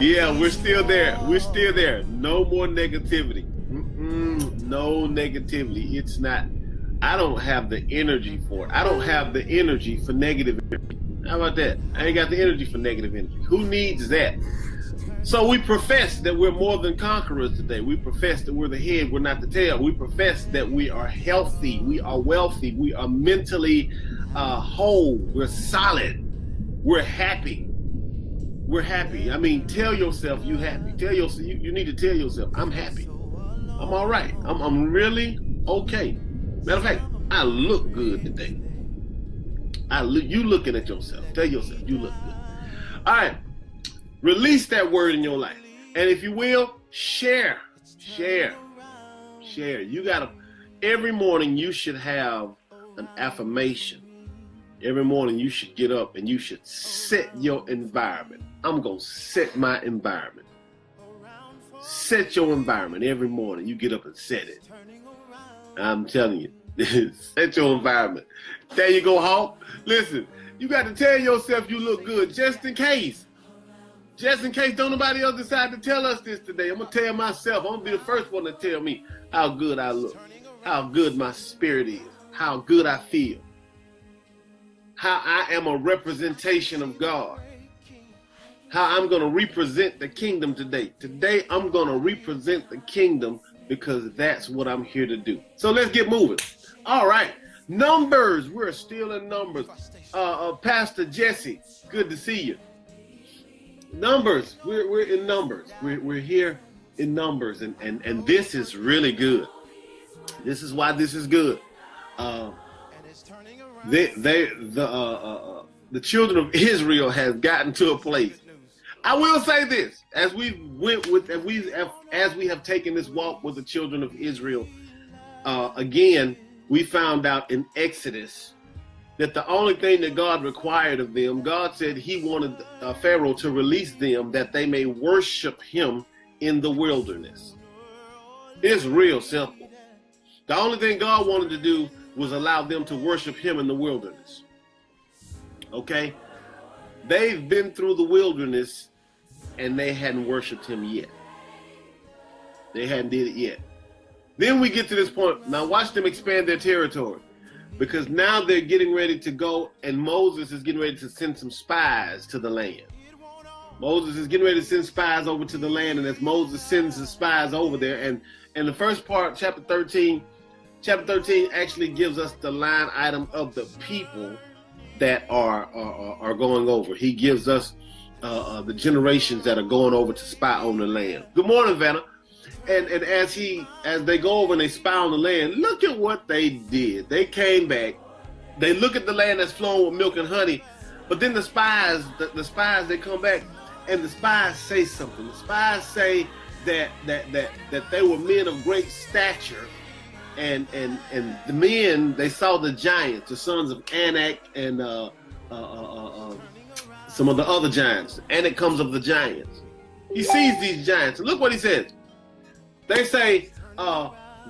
Yeah, we're still there. We're still there. No more negativity. No negativity. It's not. I don't have the energy for it. I don't have the energy for negative energy. How about that? I ain't got the energy for negative energy. Who needs that? So we profess that we're more than conquerors today. We profess that we're the head, we're not the tail. We profess that we are healthy, we are wealthy, we are mentally whole, we're solid, we're happy. We're happy. I mean, tell yourself you happy. Tell yourself you need to tell yourself, I'm happy. I'm all right. I'm really okay. Matter of fact, I look good today. You looking at yourself. Tell yourself you look good. All right. Release that word in your life. And if you will, share. You gotta, every morning you should have an affirmation. Every morning you should get up and you should set your environment. I'm gonna set my environment. Set your environment every morning. You get up and set it. I'm telling you, set your environment. There you go, Hawk. Listen, you got to tell yourself you look good just in case. Just in case don't nobody else decide to tell us this today. I'm going to tell myself. I'm going to be the first one to tell me how good I look, how good my spirit is, how good I feel, how I am a representation of God, how I'm going to represent the kingdom today. Today, I'm going to represent the kingdom because that's what I'm here to do. So let's get moving. All right. Numbers. We're still in Numbers. Pastor Jesse, good to see you. Numbers. We're in Numbers. We're here in Numbers, and this is really good. This is why this is good. The children of Israel has gotten to a place. I will say this: as we have taken this walk with the children of Israel, again, we found out in Exodus that the only thing that God required of them, God said He wanted Pharaoh to release them that they may worship Him in the wilderness. It's real simple. The only thing God wanted to do was allow them to worship Him in the wilderness. Okay? They've been through the wilderness and they hadn't worshiped Him yet. They hadn't did it yet. Then we get to this point. Now watch them expand their territory, because now they're getting ready to go, and Moses is getting ready to send some spies to the land. Moses is getting ready to send spies over to the land, and as Moses sends the spies over there, and the first part, chapter 13 actually gives us the line item of the people that are going over. He gives us the generations that are going over to spy on the land. Good morning, Vanna. And as they go over and they spy on the land, look at what they did. They came back. They look at the land that's flowing with milk and honey, but then the spies they come back, and the spies say something. The spies say that they were men of great stature, and the men, they saw the giants, the sons of Anak, and some of the other giants. Anak comes of the giants. He sees these giants, and look what he says. They say,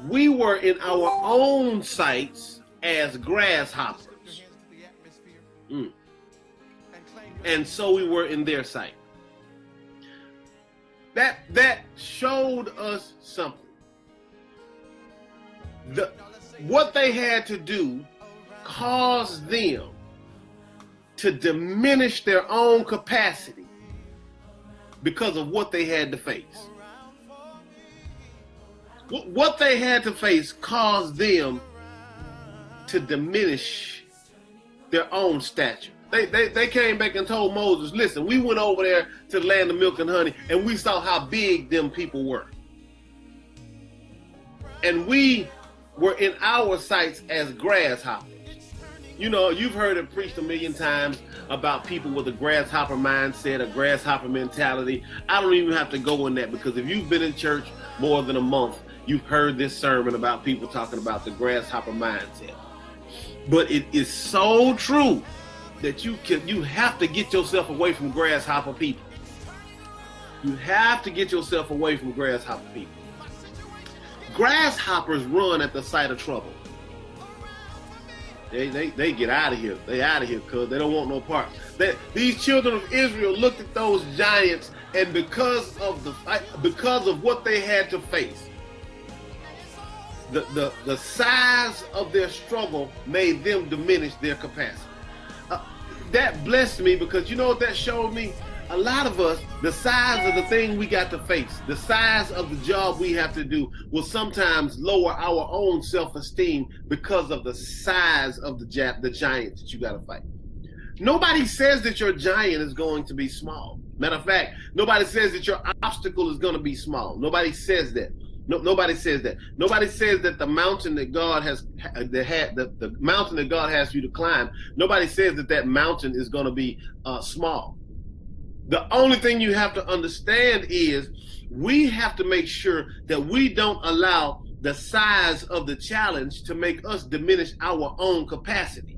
we were in our own sights as grasshoppers. And so we were in their sight. That showed us something. What they had to do caused them to diminish their own capacity because of what they had to face. What they had to face caused them to diminish their own stature. They came back and told Moses, listen, we went over there to the land of milk and honey, and we saw how big them people were. And we were in our sights as grasshoppers. You know, you've heard it preached a million times about people with a grasshopper mindset, a grasshopper mentality. I don't even have to go in that, because if you've been in church more than a month, you've heard this sermon about people talking about the grasshopper mindset. But it is so true that you have to get yourself away from grasshopper people. You have to get yourself away from grasshopper people. Grasshoppers run at the sight of trouble. They get out of here. They out of here because they don't want no part. These children of Israel looked at those giants And because of what they had to face, the size of their struggle made them diminish their capacity. That blessed me, because you know what that showed me? A lot of us, the size of the thing we got to face, the size of the job we have to do, will sometimes lower our own self-esteem because of the size of the giants that you got to fight. Nobody says that your giant is going to be small. Matter of fact, nobody says that your obstacle is going to be small. Nobody says that. No, nobody says that. Nobody says that the mountain that God has, the mountain that God has for you to climb, nobody says that that mountain is going to be small. The only thing you have to understand is we have to make sure that we don't allow the size of the challenge to make us diminish our own capacity.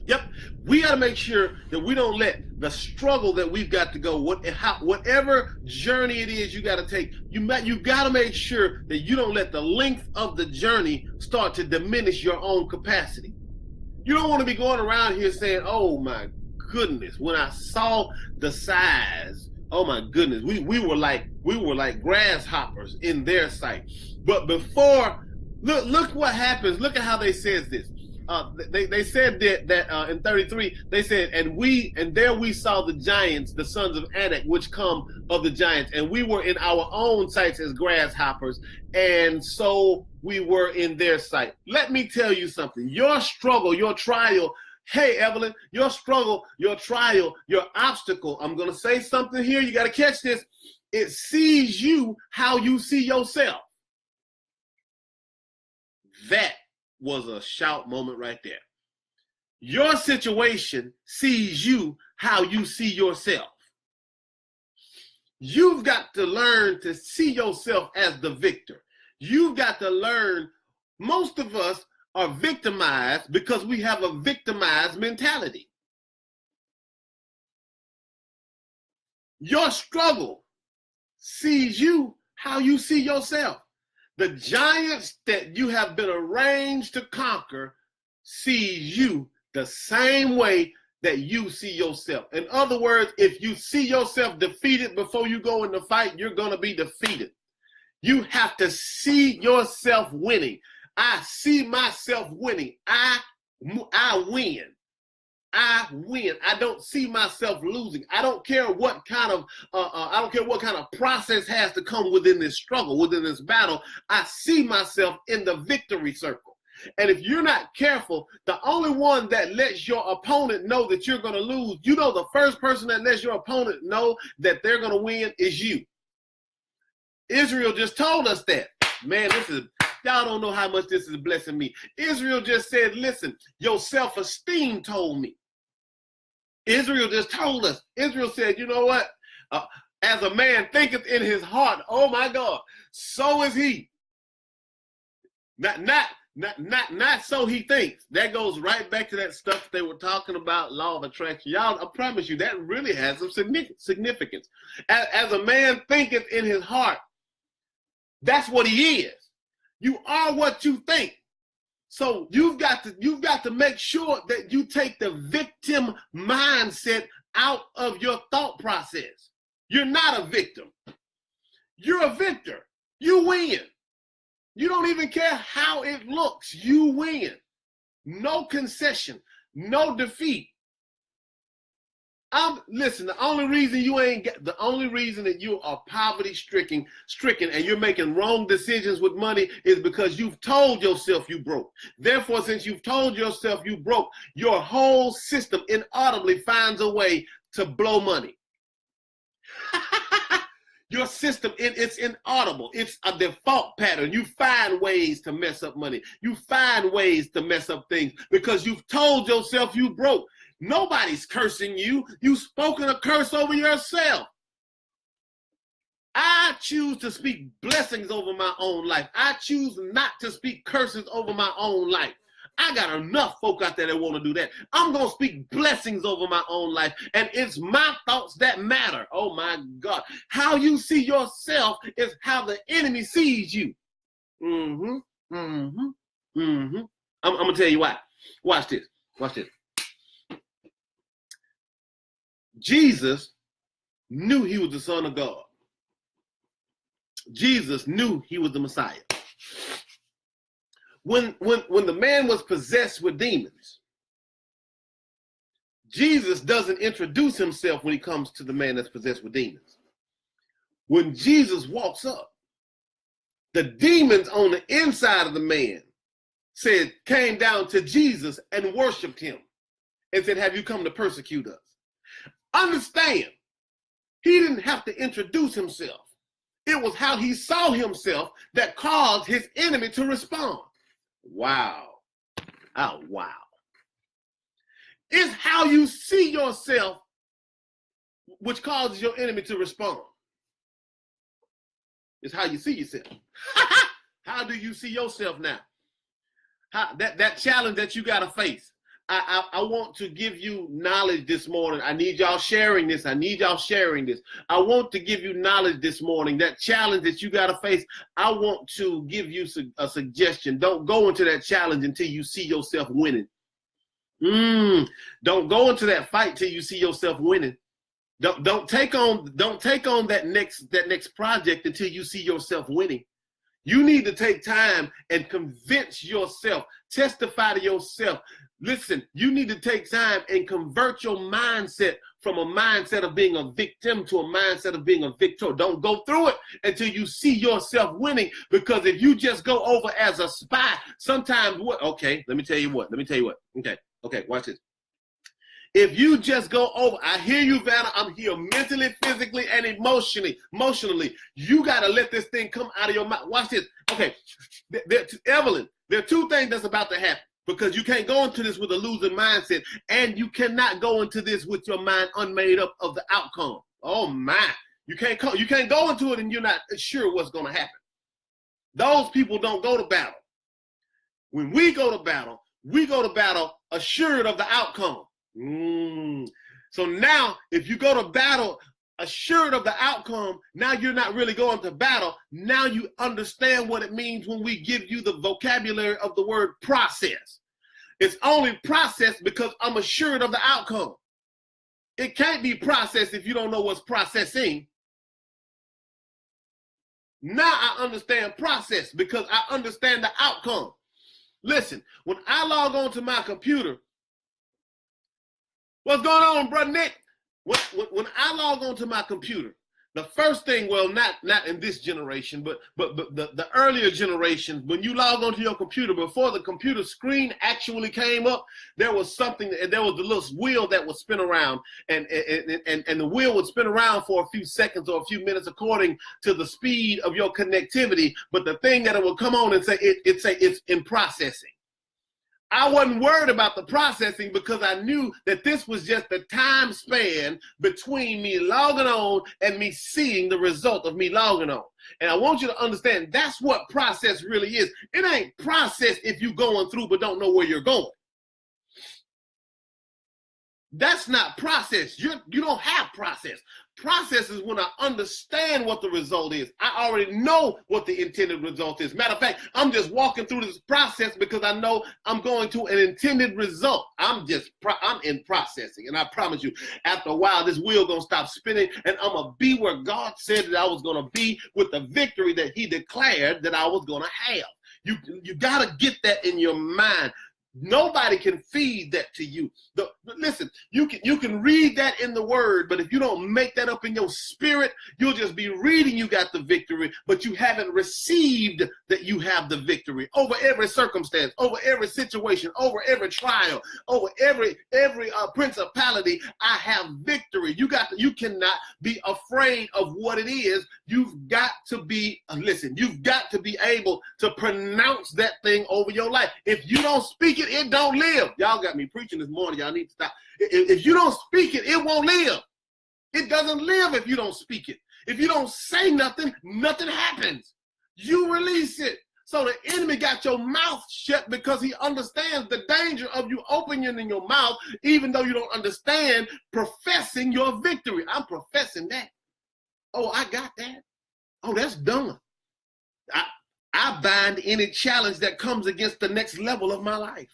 Yep, we got to make sure that we don't let the struggle that we've got to go, whatever journey it is you got to take, you got to make sure that you don't let the length of the journey start to diminish your own capacity. You don't want to be going around here saying, oh my goodness, when I saw the size, oh my goodness, we were like grasshoppers in their sight. But before, look what happens. Look at how they says this. They said that in 33, they said, and there we saw the giants, the sons of Anak, which come of the giants, and we were in our own sights as grasshoppers, and so we were in their sight. Let me tell you something. Your struggle, your trial, hey, Evelyn, your struggle, your trial, your obstacle, I'm going to say something here. You got to catch this. It sees you how you see yourself. That was a shout moment right there. Your situation sees you how you see yourself. You've got to learn to see yourself as the victor. You've got to learn, most of us are victimized because we have a victimized mentality. Your struggle sees you how you see yourself. The giants that you have been arranged to conquer sees you the same way that you see yourself. In other words, if you see yourself defeated before you go in the fight, you're going to be defeated. You have to see yourself winning. I see myself winning. I win. I win. I don't see myself losing. I don't care what kind of process has to come within this struggle, within this battle. I see myself in the victory circle. And if you're not careful, the only one that lets your opponent know that you're going to lose, you know, the first person that lets your opponent know that they're going to win is you. Israel just told us that. Man, y'all don't know how much this is blessing me. Israel just said, listen, your self-esteem told me. Israel just told us. Israel said, you know what? As a man thinketh in his heart, oh my God, so is he. Not so he thinks. That goes right back to that stuff they were talking about, law of attraction. Y'all, I promise you, that really has some significance. As a man thinketh in his heart, that's what he is. You are what you think. So you've got to make sure that you take the victim mindset out of your thought process. You're not a victim. You're a victor. You win. You don't even care how it looks. You win. No concession, no defeat. Listen, the only reason that you are poverty stricken and you're making wrong decisions with money is because you've told yourself you broke. Therefore, since you've told yourself you broke, your whole system inaudibly finds a way to blow money. Your system, it's inaudible. It's a default pattern. You find ways to mess up money. You find ways to mess up things because you've told yourself you broke. Nobody's cursing you. You've spoken a curse over yourself. I choose to speak blessings over my own life. I choose not to speak curses over my own life. I got enough folk out there that want to do that. I'm going to speak blessings over my own life. And it's my thoughts that matter. Oh my God. How you see yourself is how the enemy sees you. I'm going to tell you why. Watch this. Jesus knew he was the Son of God. Jesus knew he was the Messiah. When the man was possessed with demons, Jesus doesn't introduce himself when he comes to the man that's possessed with demons. When Jesus walks up, the demons on the inside of the man came down to Jesus and worshiped him and said, have you come to persecute us? Understand, he didn't have to introduce himself. It was how he saw himself that caused his enemy to respond. Wow. Oh, wow. It's how you see yourself which causes your enemy to respond. It's how you see yourself. How do you see yourself now? That challenge that you got to face. I want to give you knowledge this morning. I need y'all sharing this. I want to give you knowledge this morning. That challenge that you got to face, I want to give you a suggestion. Don't go into that challenge until you see yourself winning. Don't go into that fight till you see yourself winning. Don't take on that next project until you see yourself winning. You need to take time and convince yourself, testify to yourself. Listen, you need to take time and convert your mindset from a mindset of being a victim to a mindset of being a victor. Don't go through it until you see yourself winning, because if you just go over as a spy, sometimes let me tell you what. Okay, watch this. If you just go over, I hear you, Vanna. I'm here mentally, physically, and emotionally. You got to let this thing come out of your mouth. Watch this. Okay, Evelyn, there are two things that's about to happen, because you can't go into this with a losing mindset, and you cannot go into this with your mind unmade up of the outcome. Oh my! You can't go into it and you're not sure what's going to happen. Those people don't go to battle. When we go to battle assured of the outcome. So now, if you go to battle assured of the outcome, now you're not really going to battle. Now you understand what it means when we give you the vocabulary of the word process. It's only process because I'm assured of the outcome. It can't be processed if you don't know what's processing. Now I understand process because I understand the outcome. Listen, when I log on to my computer, what's going on, brother Nick? When I log on to my computer, the first thing, well, not in this generation, but the earlier generations, when you log onto your computer, before the computer screen actually came up, there was something, and there was the little wheel that would spin around, and the wheel would spin around for a few seconds or a few minutes according to the speed of your connectivity. But the thing that it would come on and say, it's in processing. I wasn't worried about the processing because I knew that this was just the time span between me logging on and me seeing the result of me logging on. And I want you to understand that's what process really is. It ain't process if you're going through but don't know where you're going. That's not process. You don't have process. Process is when I understand what the result is. I already know what the intended result is. Matter of fact, I'm just walking through this process because I know I'm going to an intended result. I'm in processing. And I promise you, after a while, this wheel gonna stop spinning and I'm gonna be where God said that I was gonna be, with the victory that he declared that I was gonna have. You gotta get that in your mind. Nobody can feed that to you. Listen, you can read that in the word, but if you don't make that up in your spirit, you'll just be reading you got the victory, but you haven't received that you have the victory over every circumstance, over every situation, over every trial, over every principality. I have victory. You cannot be afraid of what it is. You've got to be, you've got to be able to pronounce that thing over your life. If you don't speak it, it don't live. Y'all got me preaching this morning. Y'all need to stop. If you don't speak it, it won't live. It doesn't live if you don't speak it. If you don't say nothing, nothing happens. You release it. So the enemy got your mouth shut because he understands the danger of you opening your mouth, even though you don't understand professing your victory. I'm professing that. Oh, I got that. Oh, that's done. I bind any challenge that comes against the next level of my life.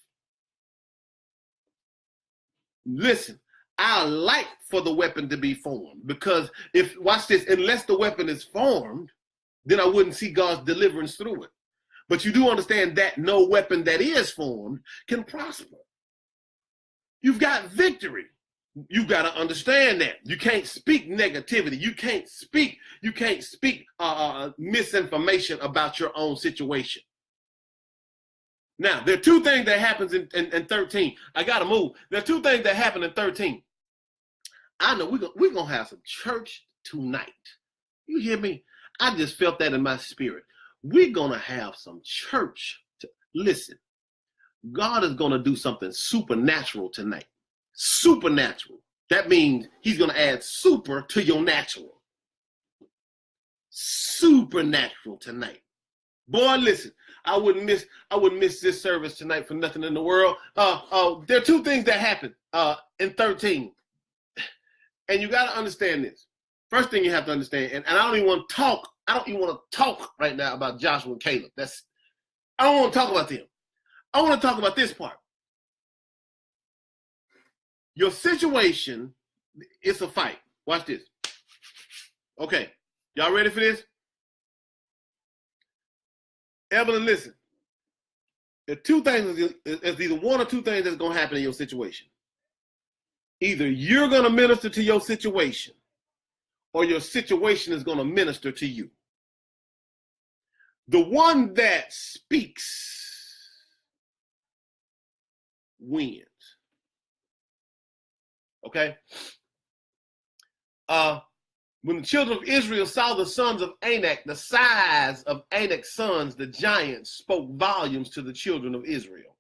Listen, I like for the weapon to be formed, because watch this, unless the weapon is formed, then I wouldn't see God's deliverance through it. But you do understand that no weapon that is formed can prosper. You've got victory. You've got to understand that. You can't speak negativity. You can't speak misinformation about your own situation. Now, there are two things that happens in 13. I got to move. There are two things that happen in 13. I know we're going to have some church tonight. You hear me? I just felt that in my spirit. We're going to have some church. Listen, God is going to do something supernatural tonight. Supernatural. That means he's going to add super to your natural. Supernatural tonight. Boy, listen, I wouldn't miss this service tonight for nothing in the world. There are two things that happen in 13. And you got to understand this. First thing you have to understand, and I don't even want to talk right now about Joshua and Caleb. I don't want to talk about them. I want to talk about this part. Your situation is a fight. Watch this. Okay, y'all ready for this? Evelyn, listen. The two things, it's either one or two things that's going to happen in your situation. Either you're going to minister to your situation, or your situation is going to minister to you. The one that speaks wins. Okay? When the children of Israel saw the sons of Anak, the size of Anak's sons, the giants, spoke volumes to the children of Israel.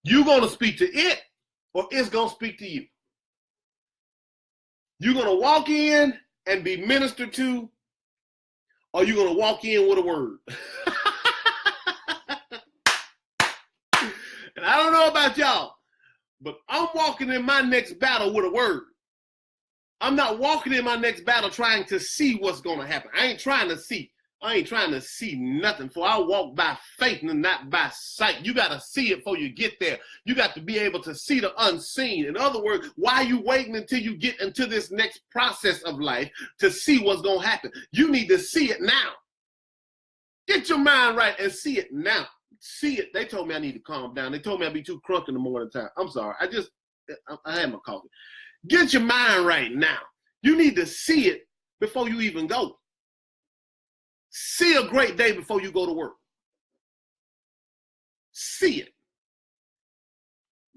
You're going to speak to it, or it's going to speak to you. You're going to walk in and be ministered to, or you're going to walk in with a word. And I don't know about y'all, but I'm walking in my next battle with a word. I'm not walking in my next battle trying to see what's going to happen. I ain't trying to see nothing, for I walk by faith and not by sight. You got to see it before you get there. You got to be able to see the unseen. In other words, why are you waiting until you get into this next process of life to see what's going to happen? You need to see it now. Get your mind right and see it now. See it. They told me I need to calm down. They told me I'd be too crunk in the morning time. I'm sorry. I had my coffee. Get your mind right now. You need to see it before you even go. See a great day before you go to work. See it.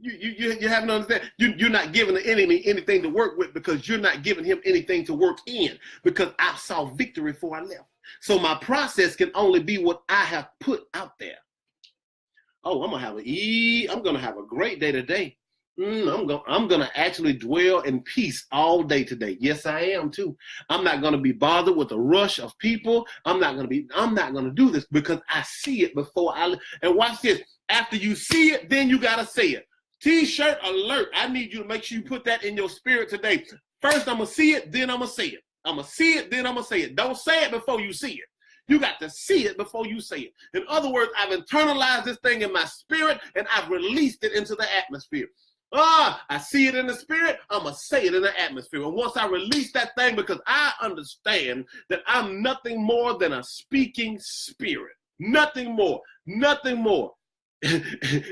You haven't understand. You're not giving the enemy anything to work with, because you're not giving him anything to work in, because I saw victory before I left. So my process can only be what I have put out there. Oh, I'm gonna have a great day today. I'm gonna actually dwell in peace all day today. Yes, I am too. I'm not gonna be bothered with a rush of people. I'm not gonna do this, because I see it before and watch this. After you see it, then you gotta say it. T-shirt alert. I need you to make sure you put that in your spirit today. First, I'm gonna see it, then I'm gonna say it. I'm gonna see it, then I'm gonna say it. Don't say it before you see it. You got to see it before you say it. In other words, I've internalized this thing in my spirit, and I've released it into the atmosphere. I see it in the spirit, I'm going to say it in the atmosphere. And once I release that thing, because I understand that I'm nothing more than a speaking spirit. Nothing more. Nothing more.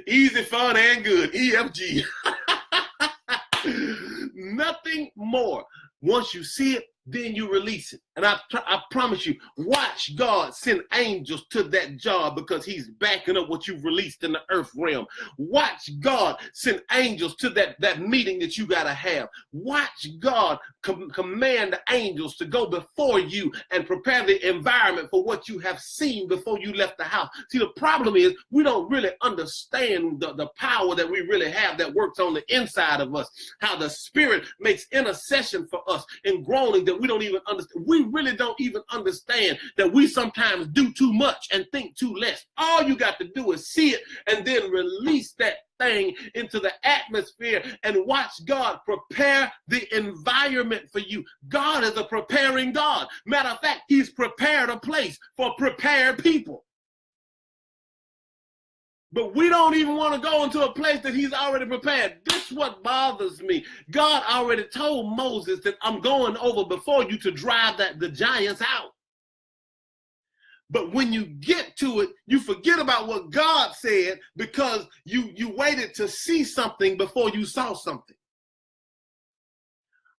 Easy, fun, and good. EFG. Nothing more. Once you see it, then you release it. And I promise you, watch God send angels to that job, because he's backing up what you've released in the earth realm. Watch God send angels to that meeting that you got to have. Watch God command the angels to go before you and prepare the environment for what you have seen before you left the house. See, the problem is we don't really understand the power that we really have that works on the inside of us, how the Spirit makes intercession for us in groaning that we don't even understand. We really don't even understand that we sometimes do too much and think too less. All you got to do is see it and then release that thing into the atmosphere and watch God prepare the environment for you. God is a preparing God. Matter of fact, he's prepared a place for prepared people. But we don't even want to go into a place that he's already prepared. This is what bothers me. God already told Moses that I'm going over before you to drive the giants out. But when you get to it, you forget about what God said because you waited to see something before you saw something.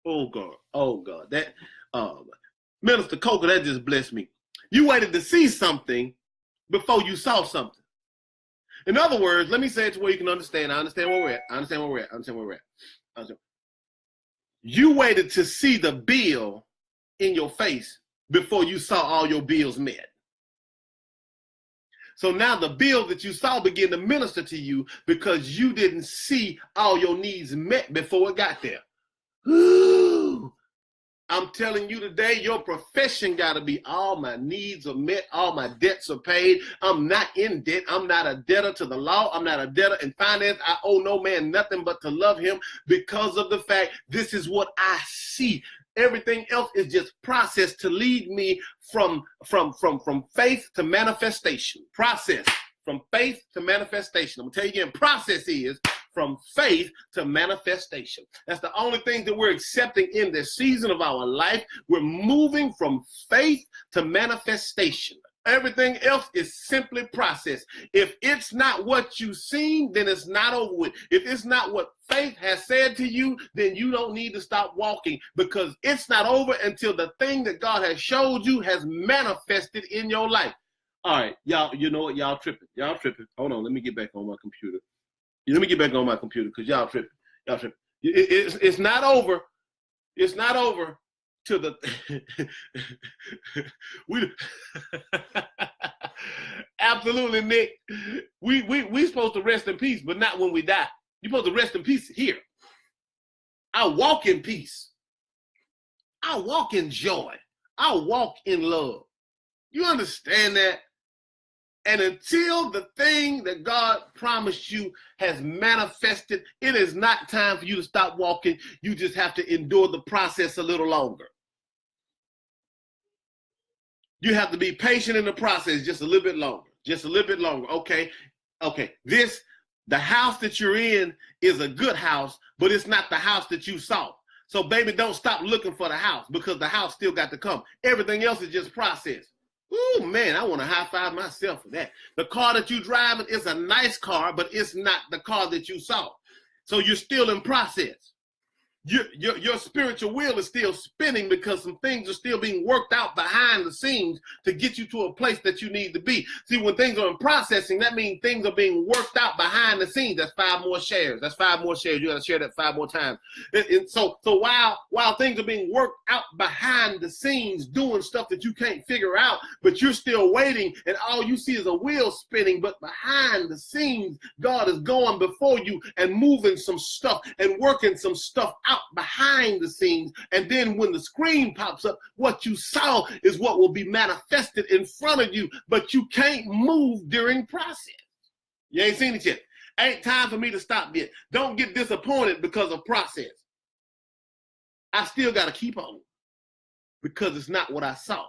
Oh God, that Minister Coker, that just blessed me. You waited to see something before you saw something. In other words, let me say it to where you can understand. I understand where we're at. You waited to see the bill in your face before you saw all your bills met. So now the bill that you saw began to minister to you because you didn't see all your needs met before it got there. Ooh. I'm telling you today, your profession got to be all my needs are met, all my debts are paid. I'm not in debt. I'm not a debtor to the law. I'm not a debtor in finance. I owe no man nothing but to love him because of the fact this is what I see. Everything else is just process to lead me from faith to manifestation. Process from faith to manifestation. I'm going to tell you again, process is from faith to manifestation. That's the only thing that we're accepting in this season of our life. We're moving from faith to manifestation. Everything else is simply process. If it's not what you've seen, then it's not over with. If it's not what faith has said to you, then you don't need to stop walking because it's not over until the thing that God has showed you has manifested in your life. All right, y'all, you know what? Y'all tripping. Hold on, let me get back on my computer. Let me get back on my computer because y'all tripping. It's not over. It's not over till the we absolutely, Nick. We supposed to rest in peace, but not when we die. You're supposed to rest in peace here. I walk in peace. I walk in joy. I walk in love. You understand that? And until the thing that God promised you has manifested, it is not time for you to stop walking. You just have to endure the process a little longer. You have to be patient in the process just a little bit longer. Just a little bit longer. Okay. The house that you're in is a good house, but it's not the house that you saw. So, baby, don't stop looking for the house because the house still got to come. Everything else is just process. Oh, man, I want to high five myself for that. The car that you're driving is a nice car, but it's not the car that you saw. So you're still in process. Your spiritual wheel is still spinning because some things are still being worked out behind the scenes to get you to a place that you need to be. See, when things are in processing, that means things are being worked out behind the scenes. That's 5 more shares. That's 5 more shares. You got to share that 5 more times. So while things are being worked out behind the scenes, doing stuff that you can't figure out, but you're still waiting, and all you see is a wheel spinning. But behind the scenes, God is going before you and moving some stuff and working some stuff out behind the scenes, and then when the screen pops up, what you saw is what will be manifested in front of you, but you can't move during process. You ain't seen it yet. Ain't time for me to stop yet. Don't get disappointed because of process. I still got to keep on because it's not what I saw.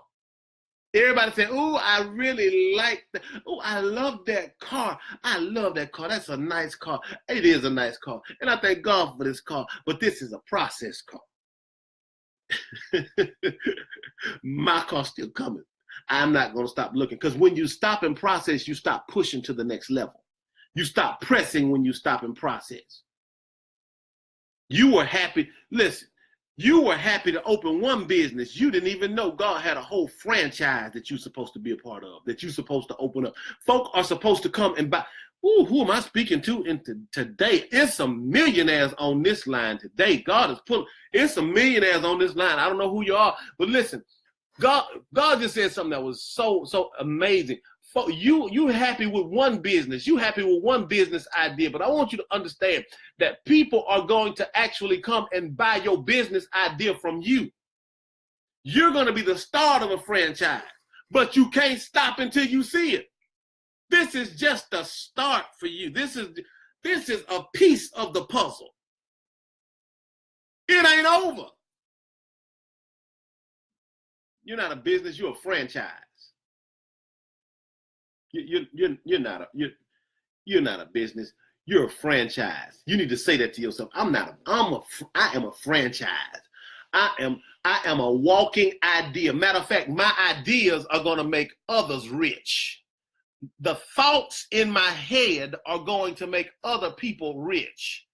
Everybody saying, oh, I really like that. Oh, I love that car. I love that car. That's a nice car. It is a nice car. And I thank God for this car. But this is a process car. My car's still coming. I'm not going to stop looking. Because when you stop in process, you stop pushing to the next level. You stop pressing when you stop in process. You were happy. Listen. You were happy to open one business. You didn't even know God had a whole franchise that you're supposed to be a part of, that you're supposed to open up. Folk are supposed to come and buy. Ooh, who am I speaking to today? It's some millionaires on this line today. God is pulling. It's some millionaires on this line. I don't know who you are, but listen, God just said something that was so amazing. You happy with one business. You happy with one business idea. But I want you to understand that people are going to actually come and buy your business idea from you. You're going to be the start of a franchise, but you can't stop until you see it. This is just a start for you. This is a piece of the puzzle. It ain't over. You're not a business. You're a franchise. You're not You're not a business. You're a franchise. You need to say that to yourself. I am a franchise. I am a walking idea. Matter of fact, my ideas are going to make others rich. The thoughts in my head are going to make other people rich.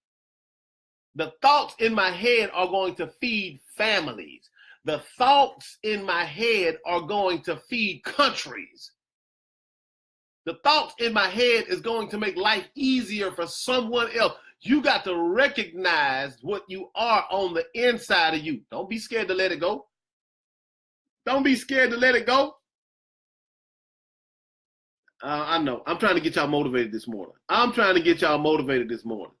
The thoughts in my head are going to feed families. The thoughts in my head are going to feed countries. The thoughts in my head is going to make life easier for someone else. You got to recognize what you are on the inside of you. Don't be scared to let it go. Don't be scared to let it go. I know. I'm trying to get y'all motivated this morning. I'm trying to get y'all motivated this morning.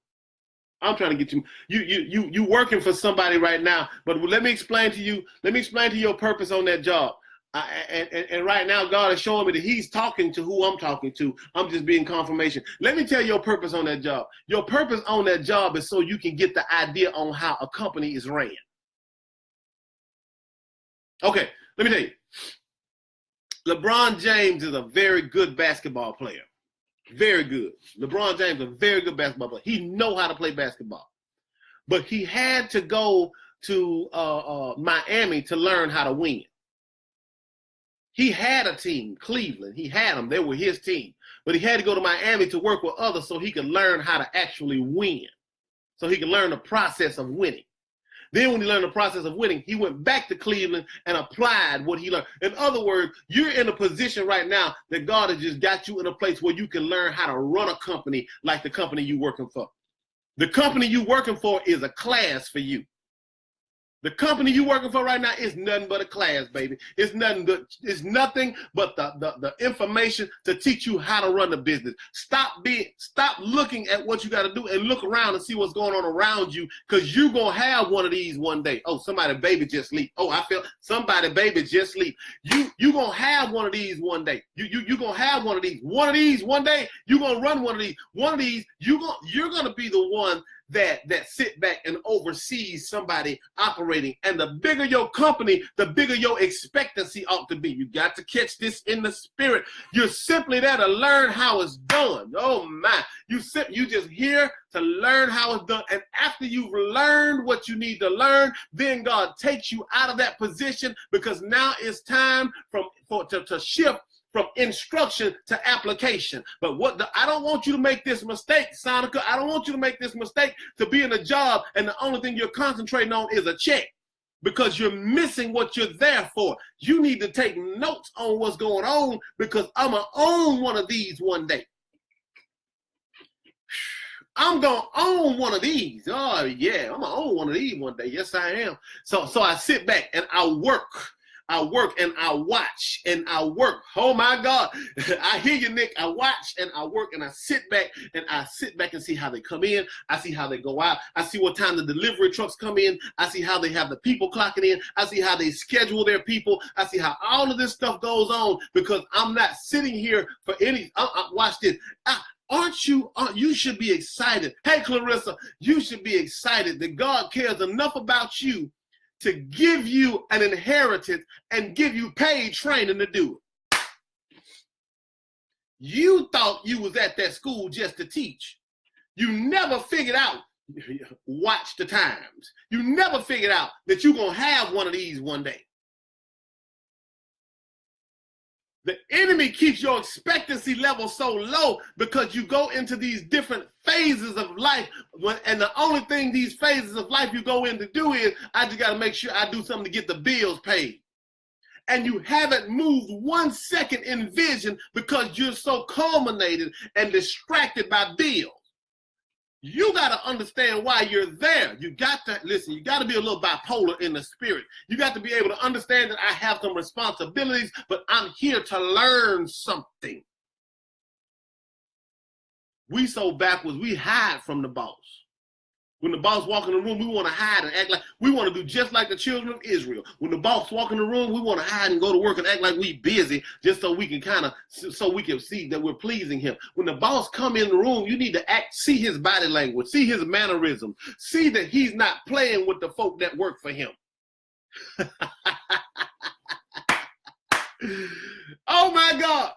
I'm trying to get you working for somebody right now. But let me explain to you. Let me explain to you your purpose on that job. And right now, God is showing me that He's talking to who I'm talking to. I'm just being confirmation. Let me tell you your purpose on that job. Your purpose on that job is so you can get the idea on how a company is ran. Okay, let me tell you. LeBron James is a very good basketball player. Very good. LeBron James is a very good basketball player. He knows how to play basketball. But he had to go to Miami to learn how to win. He had a team, Cleveland. He had them. They were his team. But he had to go to Miami to work with others so he could learn how to actually win. So he could learn the process of winning. Then when he learned the process of winning, he went back to Cleveland and applied what he learned. In other words, you're in a position right now that God has just got you in a place where you can learn how to run a company like the company you're working for. The company you're working for is a class for you. The company you're working for right now is nothing but a class, baby. It's nothing good. It's nothing but the information to teach you how to run the business. Stop looking at what you got to do and look around and see what's going on around you, because you're going to have one of these one day. Oh, somebody baby just leave. Oh, I feel somebody baby just leave. You going to have one of these one day. You going to have one of these. One of these one day, you're going to run one of these. One of these, you're going to be the one that sit back and oversees somebody operating. And the bigger your company, the bigger your expectancy ought to be. You got to catch this in the spirit. You're simply there to learn how it's done. Oh my, you just here to learn how it's done. And after you've learned what you need to learn, then God takes you out of that position, because now it's time to shift from instruction to application. But I don't want you to make this mistake, Sonica. I don't want you to make this mistake to be in a job and the only thing you're concentrating on is a check, because you're missing what you're there for. You need to take notes on what's going on, because I'm going to own one of these one day. I'm going to own one of these. Oh, yeah, I'm going to own one of these one day. Yes, I am. So I sit back and I work and I watch and I work. Oh my God. I hear you, Nick. I watch and I work and I sit back and see how they come in. I see how they go out. I see what time the delivery trucks come in. I see how they have the people clocking in. I see how they schedule their people. I see how all of this stuff goes on, because I'm not sitting here for any, watch this. You should be excited. Hey, Clarissa, you should be excited that God cares enough about you to give you an inheritance and give you paid training to do it. You thought you was at that school just to teach. You never figured out, watch the times. You never figured out that you're going to have one of these one day. The enemy keeps your expectancy level so low because you go into these different phases of life, and the only thing these phases of life you go in to do is, I just got to make sure I do something to get the bills paid. And you haven't moved 1 second in vision because you're so culminated and distracted by bills. You got to understand why you're there. You got to listen. You got to be a little bipolar in the spirit. You got to be able to understand that I have some responsibilities, but I'm here to learn something. We so backwards, we hide from the boss. When the boss walk in the room, we want to hide and act like we want to do just like the children of Israel. When the boss walk in the room, we want to hide and go to work and act like we busy just so we can see that we're pleasing him. When the boss come in the room, you need to see his body language, see his mannerisms, see that he's not playing with the folk that work for him. Oh my God.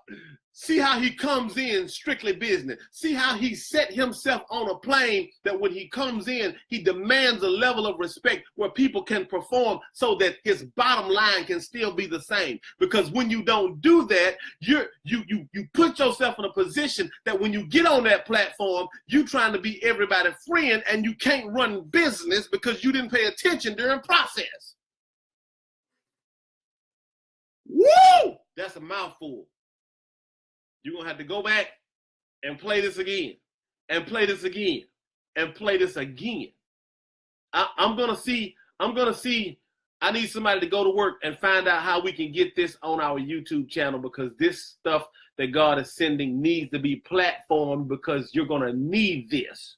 See how he comes in strictly business. See how he set himself on a plane that when he comes in, he demands a level of respect where people can perform so that his bottom line can still be the same. Because when you don't do that, you put yourself in a position that when you get on that platform, you trying to be everybody's friend and you can't run business because you didn't pay attention during process. Woo! That's a mouthful. You're going to have to go back and play this again, and play this again, and play this again. I'm going to see, I need somebody to go to work and find out how we can get this on our YouTube channel, because this stuff that God is sending needs to be platformed, because you're going to need this.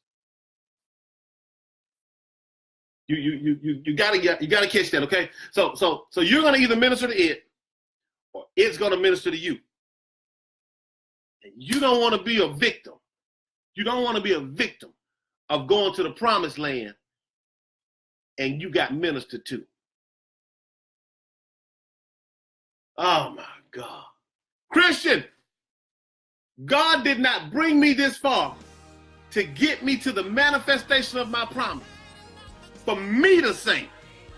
You gotta catch that, okay? So you're going to either minister to it, or it's going to minister to you. You don't want to be a victim. You don't want to be a victim of going to the promised land and you got ministered to. Oh my God. Christian, God did not bring me this far to get me to the manifestation of my promise for me to say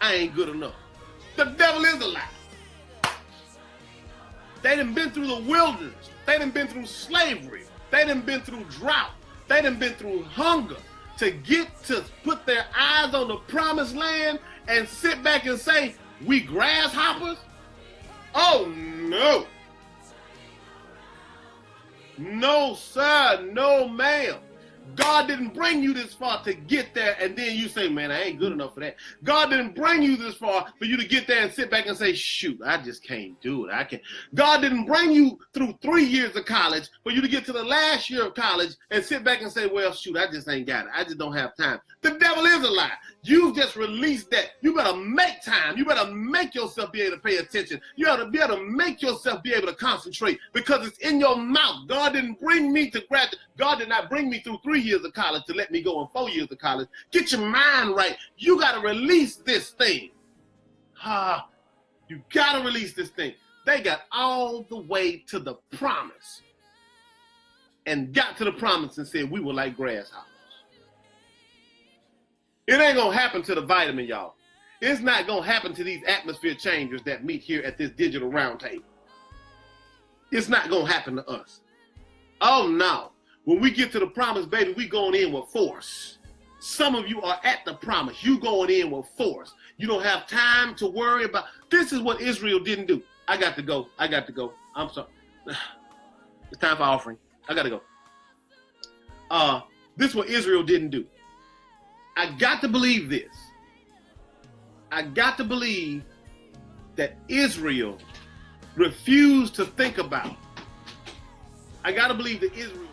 I ain't good enough. The devil is a lie. They done been through the wilderness. They done been through slavery. They done been through drought. They done been through hunger to get to put their eyes on the promised land and sit back and say, we grasshoppers? Oh, no. No, sir. No, ma'am. God didn't bring you this far to get there and then you say, man, I ain't good enough for that. God didn't bring you this far for you to get there and sit back and say, shoot, I just can't do it. I can't. God didn't bring you through 3 years of college for you to get to the last year of college and sit back and say, well, shoot, I just ain't got it. I just don't have time. The devil is a lie. You've just released that. You better make time. You better make yourself be able to pay attention. You ought to be able to make yourself be able to concentrate, because it's in your mouth. God didn't bring me to graduate. God did not bring me through 3 years of college to let me go in 4 years of college. Get your mind right. You got to release this thing. You got to release this thing. They got all the way to the promise and got to the promise and said, we were like grasshoppers. It ain't going to happen to the vitamin, y'all. It's not going to happen to these atmosphere changers that meet here at this digital roundtable. It's not going to happen to us. Oh, no. When we get to the promise, baby, we going in with force. Some of you are at the promise. You going in with force. You don't have time to worry about. This is what Israel didn't do. I got to go. I'm sorry. It's time for offering. I got to go. This is what Israel didn't do. I got to believe this. I got to believe that Israel refused to think about. I got to believe that Israel